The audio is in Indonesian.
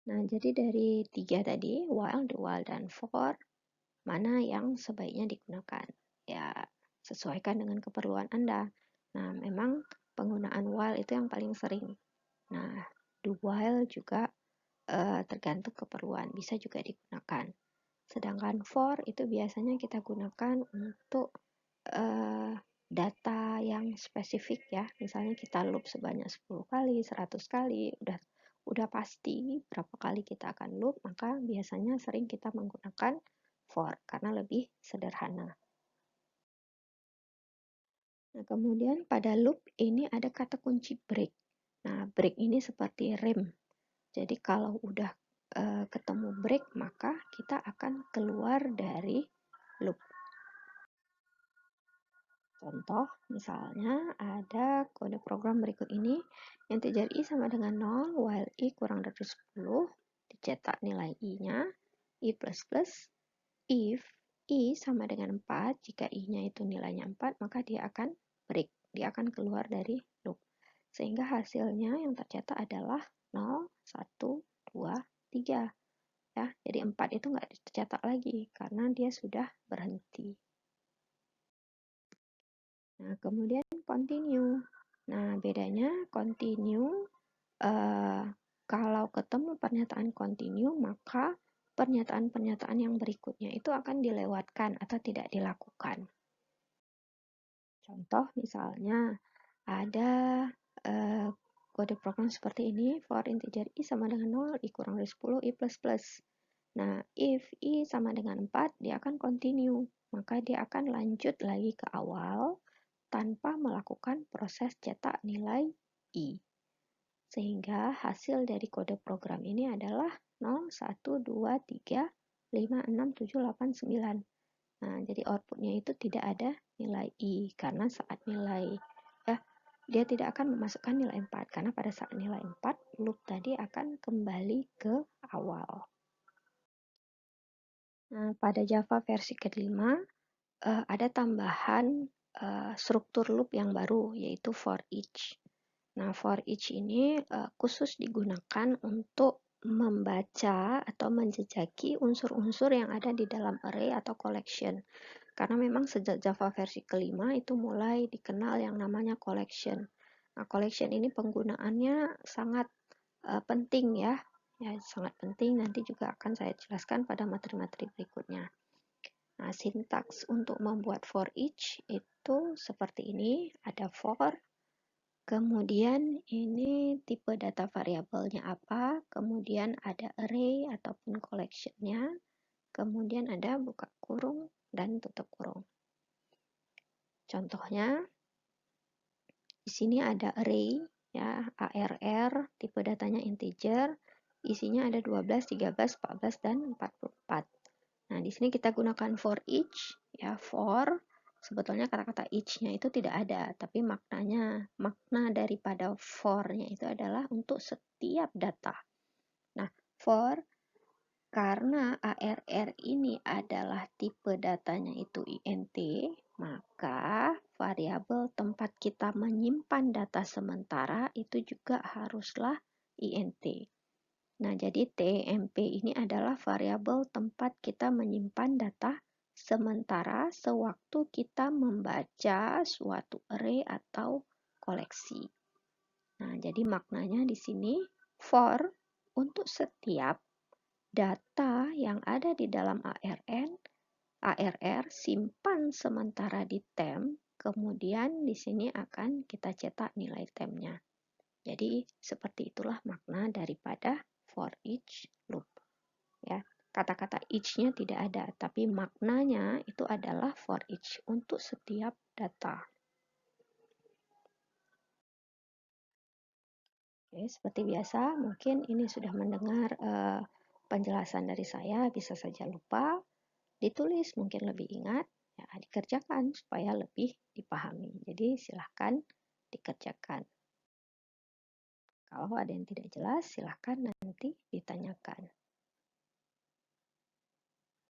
Nah, jadi dari 3 tadi, while, do while, dan for, mana yang sebaiknya digunakan? Ya, sesuaikan dengan keperluan Anda. Nah, memang penggunaan while itu yang paling sering. Nah, do while juga tergantung keperluan, bisa juga digunakan. Sedangkan for itu biasanya kita gunakan untuk data yang spesifik ya. Misalnya kita loop sebanyak 10 kali, 100 kali, udah pasti berapa kali kita akan loop, maka biasanya sering kita menggunakan for karena lebih sederhana. Nah, kemudian pada loop ini ada kata kunci break. Nah, break ini seperti rem. Jadi kalau udah ketemu break, maka kita akan keluar dari loop. Contoh, misalnya ada kode program berikut ini, integer i sama dengan 0, while i kurang dari 10, dicetak nilai i-nya, i++, if i sama dengan 4, jika i-nya itu nilainya 4, maka dia akan break, dia akan keluar dari loop. Sehingga hasilnya yang tercetak adalah 0, 1, 2, 3. Ya, jadi 4 itu nggak dicetak lagi, karena dia sudah berhenti. Nah, kemudian continue. Nah, bedanya continue, kalau ketemu pernyataan continue, maka pernyataan-pernyataan yang berikutnya itu akan dilewatkan atau tidak dilakukan. Contoh misalnya, ada kode program seperti ini, for integer i sama dengan 0, i kurang dari 10, i++. Nah, if i sama dengan 4, dia akan continue. Maka dia akan lanjut lagi ke awal, tanpa melakukan proses cetak nilai i. Sehingga hasil dari kode program ini adalah 0, 1, 2, 3, 5, 6, 7, 8, 9. Nah, jadi outputnya itu tidak ada nilai i, karena saat nilai, dia tidak akan memasukkan nilai 4, karena pada saat nilai 4, loop tadi akan kembali ke awal. Nah, pada Java versi kelima, ada tambahan struktur loop yang baru, yaitu for each. Nah, for each ini khusus digunakan untuk membaca atau menjejaki unsur-unsur yang ada di dalam array atau collection. Karena memang sejak Java versi kelima itu mulai dikenal yang namanya collection. Nah, collection ini penggunaannya sangat penting ya, sangat penting. Nanti juga akan saya jelaskan pada materi-materi berikutnya. Nah, sintaks untuk membuat for each itu seperti ini, ada for, kemudian ini tipe data variabelnya apa, kemudian ada array ataupun collection-nya, kemudian ada buka kurung dan tutup kurung. Contohnya, di sini ada array, ya, ARR, tipe datanya integer, isinya ada 12, 13, 14, dan 44. Nah, di sini kita gunakan for each, ya, for, sebetulnya kata-kata each-nya itu tidak ada, tapi makna daripada for-nya itu adalah untuk setiap data. Nah, for, karena ARR ini adalah tipe datanya itu int, maka variabel tempat kita menyimpan data sementara itu juga haruslah int. Nah, jadi TMP ini adalah variabel tempat kita menyimpan data sementara sewaktu kita membaca suatu array atau koleksi. Nah, jadi maknanya di sini for untuk setiap data yang ada di dalam ARR simpan sementara di temp, kemudian di sini akan kita cetak nilai tempnya. Jadi seperti itulah makna daripada for each loop. Ya, kata-kata each-nya tidak ada, tapi maknanya itu adalah for each untuk setiap data. Oke, seperti biasa, mungkin ini sudah mendengar penjelasan dari saya, bisa saja lupa, ditulis mungkin lebih ingat, ya, dikerjakan supaya lebih dipahami. Jadi silahkan dikerjakan. Kalau ada yang tidak jelas, silahkan nanti ditanyakan.